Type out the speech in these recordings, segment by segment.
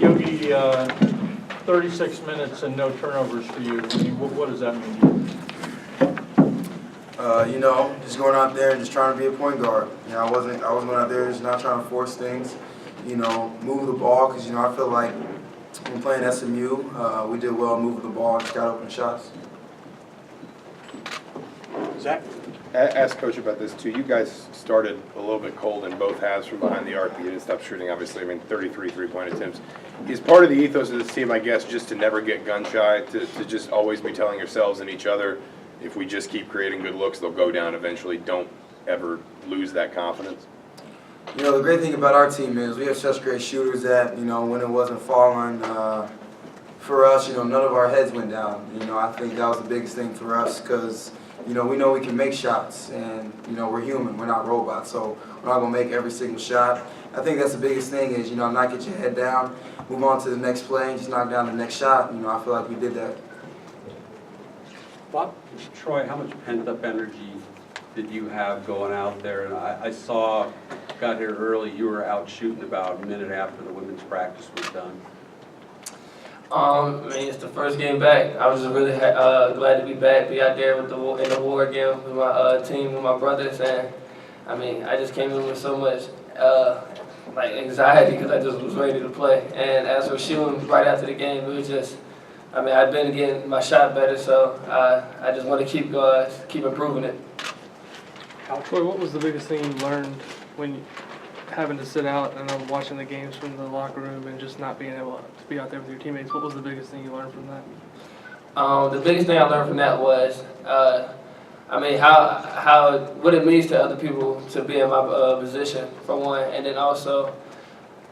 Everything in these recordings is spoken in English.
Yogi, 36 minutes and no turnovers for you. I mean, what does that mean? Just going out there and just trying to be a point guard. I wasn't going out there just not trying to force things. Move the ball because I feel like when playing SMU, we did well moving the ball, just got open shots. Zach? Ask Coach about this too. You guys started a little bit cold in both halves from behind the arc, but you didn't stop shooting, obviously. I mean, 33 three-point attempts. Is part of the ethos of this team, I guess, just to never get gun shy, to just always be telling yourselves and each other, if we just keep creating good looks, they'll go down eventually. Don't ever lose that confidence. The great thing about our team is we have such great shooters that, when it wasn't falling for us, none of our heads went down. I think that was the biggest thing for us because, we know we can make shots and, we're human, we're not robots, so we're not going to make every single shot. I think that's the biggest thing is, not get your head down, move on to the next play and just knock down the next shot. I feel like we did that. Bob? Troy, how much pent-up energy did you have going out there? And I saw, got here early, you were out shooting about a minute after the women's practice was done. It's the first game back. I was just really glad to be back, be out there in the war again with my team, with my brothers, and I just came in with so much anxiety because I just was ready to play. And as for shooting right after the game, it was just, I've been getting my shot better, so I just want to keep improving it. Troy, what was the biggest thing you learned when having to sit out and watching the games from the locker room and just not being able to be out there with your teammates? What was the biggest thing you learned from that? The biggest thing I learned from that was, what it means to other people to be in my position, for one, and then also,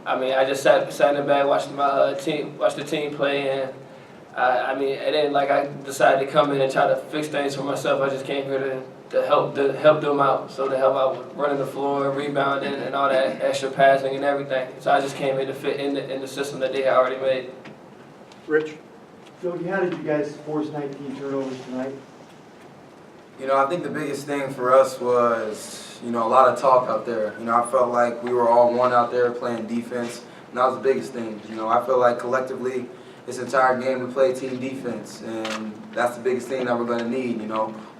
I just sat in the back watching watch the team play, and it ain't like I decided to come in and try to fix things for myself. I just came here to help them out, so to help out running the floor, rebounding, and all that extra passing and everything. So I just came in to fit in the system that they had already made. Rich? Yogi, how did you guys force 19 turnovers tonight? I think the biggest thing for us was, a lot of talk out there. I felt like we were all one out there playing defense, and that was the biggest thing. I feel like collectively, this entire game we played team defense, and that's the biggest thing that we're going to need.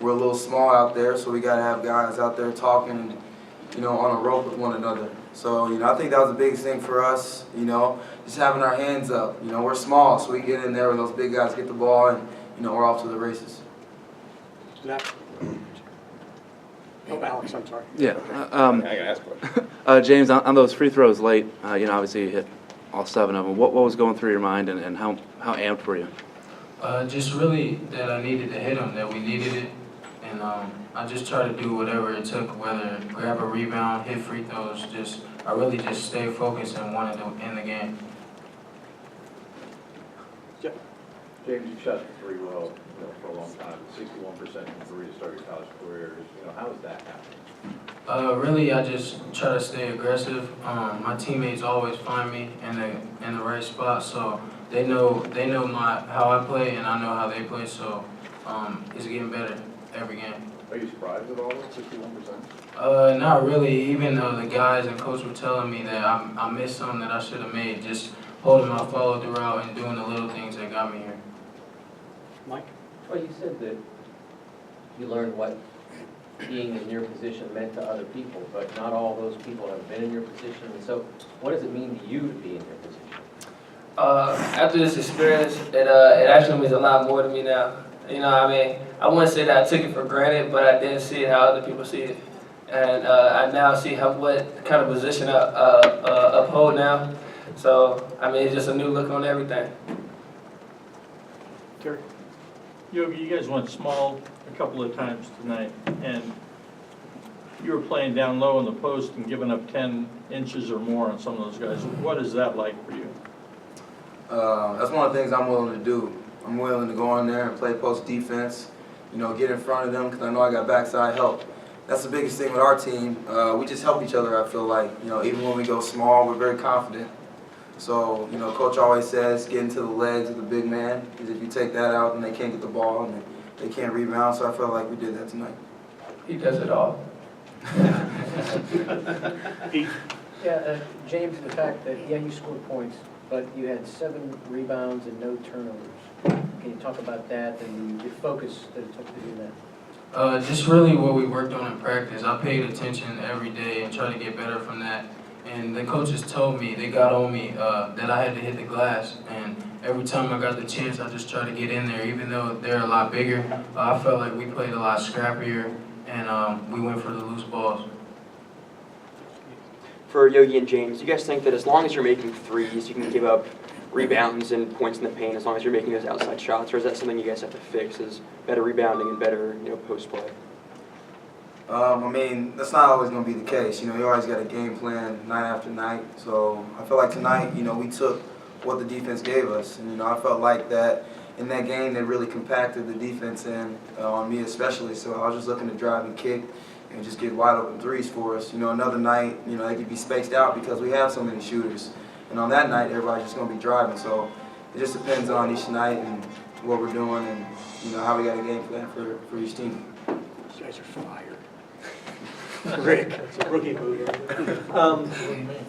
We're a little small out there, so we got to have guys out there talking, on a rope with one another. So, I think that was the biggest thing for us, just having our hands up. We're small, so we get in there when those big guys get the ball, and, we're off to the races. Zach? Oh, Alex, I'm sorry. Yeah. I can ask one. James, on those free throws late, obviously you hit all 7 of them. What was going through your mind, and how amped were you? Just really that I needed to hit them, that we needed it, and I just tried to do whatever it took, whether grab a rebound, hit free throws, I really just stayed focused and wanted to end the game. Jeff? James, you shot the three well, for a long time, 61% from three to start your college career. How does that happen? Really, I just try to stay aggressive. My teammates always find me in the right spot, so they know how I play, and I know how they play. So it's getting better every game. Are you surprised at all with 61%? Not really. Even though the guys and coach were telling me that I missed something that I should have made, just holding my follow through route and doing the little things that got me here. Mike? Well, you said that you learned what being in your position meant to other people, but not all those people have been in your position. And so what does it mean to you to be in your position? After this experience, it actually means a lot more to me now. I wouldn't say that I took it for granted, but I didn't see it how other people see it. And I now see what kind of position I uphold now. So, it's just a new look on everything. Terry? Yogi, you guys went small a couple of times tonight, and you were playing down low in the post and giving up 10 inches or more on some of those guys. What is that like for you? That's one of the things I'm willing to do. I'm willing to go in there and play post defense, get in front of them because I know I got backside help. That's the biggest thing with our team. We just help each other, I feel like. Even when we go small, we're very confident. So, Coach always says get into the legs of the big man, because if you take that out, then they can't get the ball and they can't rebound. So I felt like we did that tonight. He does it all. Yeah, James, the fact that, you scored points, but you had 7 rebounds and no turnovers. Can you talk about that and the focus that it took to do that? Just really what we worked on in practice. I paid attention every day and tried to get better from that. And the coaches told me, they got on me, that I had to hit the glass. And every time I got the chance, I just tried to get in there. Even though they're a lot bigger, I felt like we played a lot scrappier, and we went for the loose balls. For Yogi and James, you guys think that as long as you're making threes, you can give up rebounds and points in the paint as long as you're making those outside shots, or is that something you guys have to fix, is better rebounding and better, post play? I mean, that's not always going to be the case. You always got a game plan night after night. So I feel like tonight, we took what the defense gave us. And, I felt like that in that game they really compacted the defense in, on me especially. So I was just looking to drive and kick and just get wide open threes for us. Another night, they could be spaced out because we have so many shooters. And on that night, everybody's just going to be driving. So it just depends on each night and what we're doing and, how we got a game plan for each team. You guys are fired. Rick. It's a rookie move.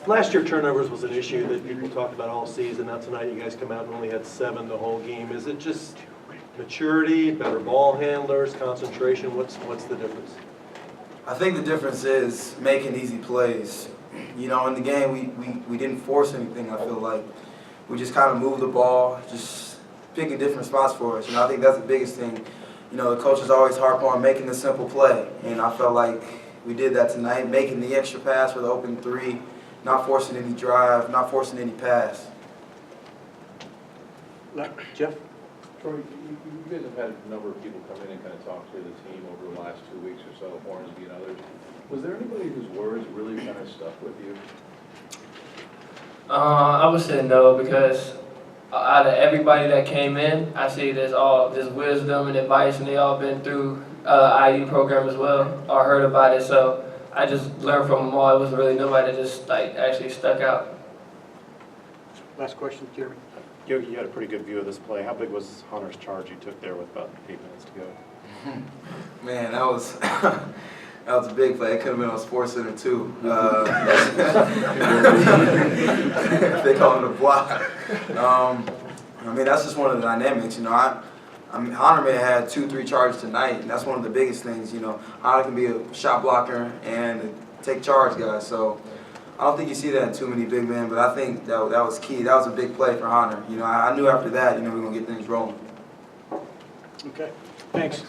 Last year, turnovers was an issue that people talked about all season. Now tonight, you guys come out and only had 7 the whole game. Is it just maturity, better ball handlers, concentration? What's the difference? I think the difference is making easy plays. In the game, we didn't force anything, I feel like. We just kind of moved the ball, just picking different spots for us. I think that's the biggest thing. The coaches always harp on making the simple play, and I felt like we did that tonight, making the extra pass for the open 3, not forcing any drive, not forcing any pass. Jeff? Troy, you guys have had a number of people come in and kind of talk to the team over the last 2 weeks or so, Hornsby and others. Was there anybody whose words really kind of stuck with you? I would say no, because out of everybody that came in, I see there's all just wisdom and advice, and they all been through IU program as well, or heard about it. So I just learned from them all. It was really nobody that just actually stuck out. Last question, Jeremy. Yogi, you had a pretty good view of this play. How big was Hunter's charge you took there with about 8 minutes to go? Man, that was that was a big play. It could have been on SportsCenter too. They call it a block. That's just one of the dynamics. Hunter may have had 2-3 charges tonight, and that's one of the biggest things. Hunter can be a shot blocker and take charge guys. So I don't think you see that in too many big men, but I think that was key. That was a big play for Hunter. I knew after that, we were gonna get things rolling. Okay, thanks.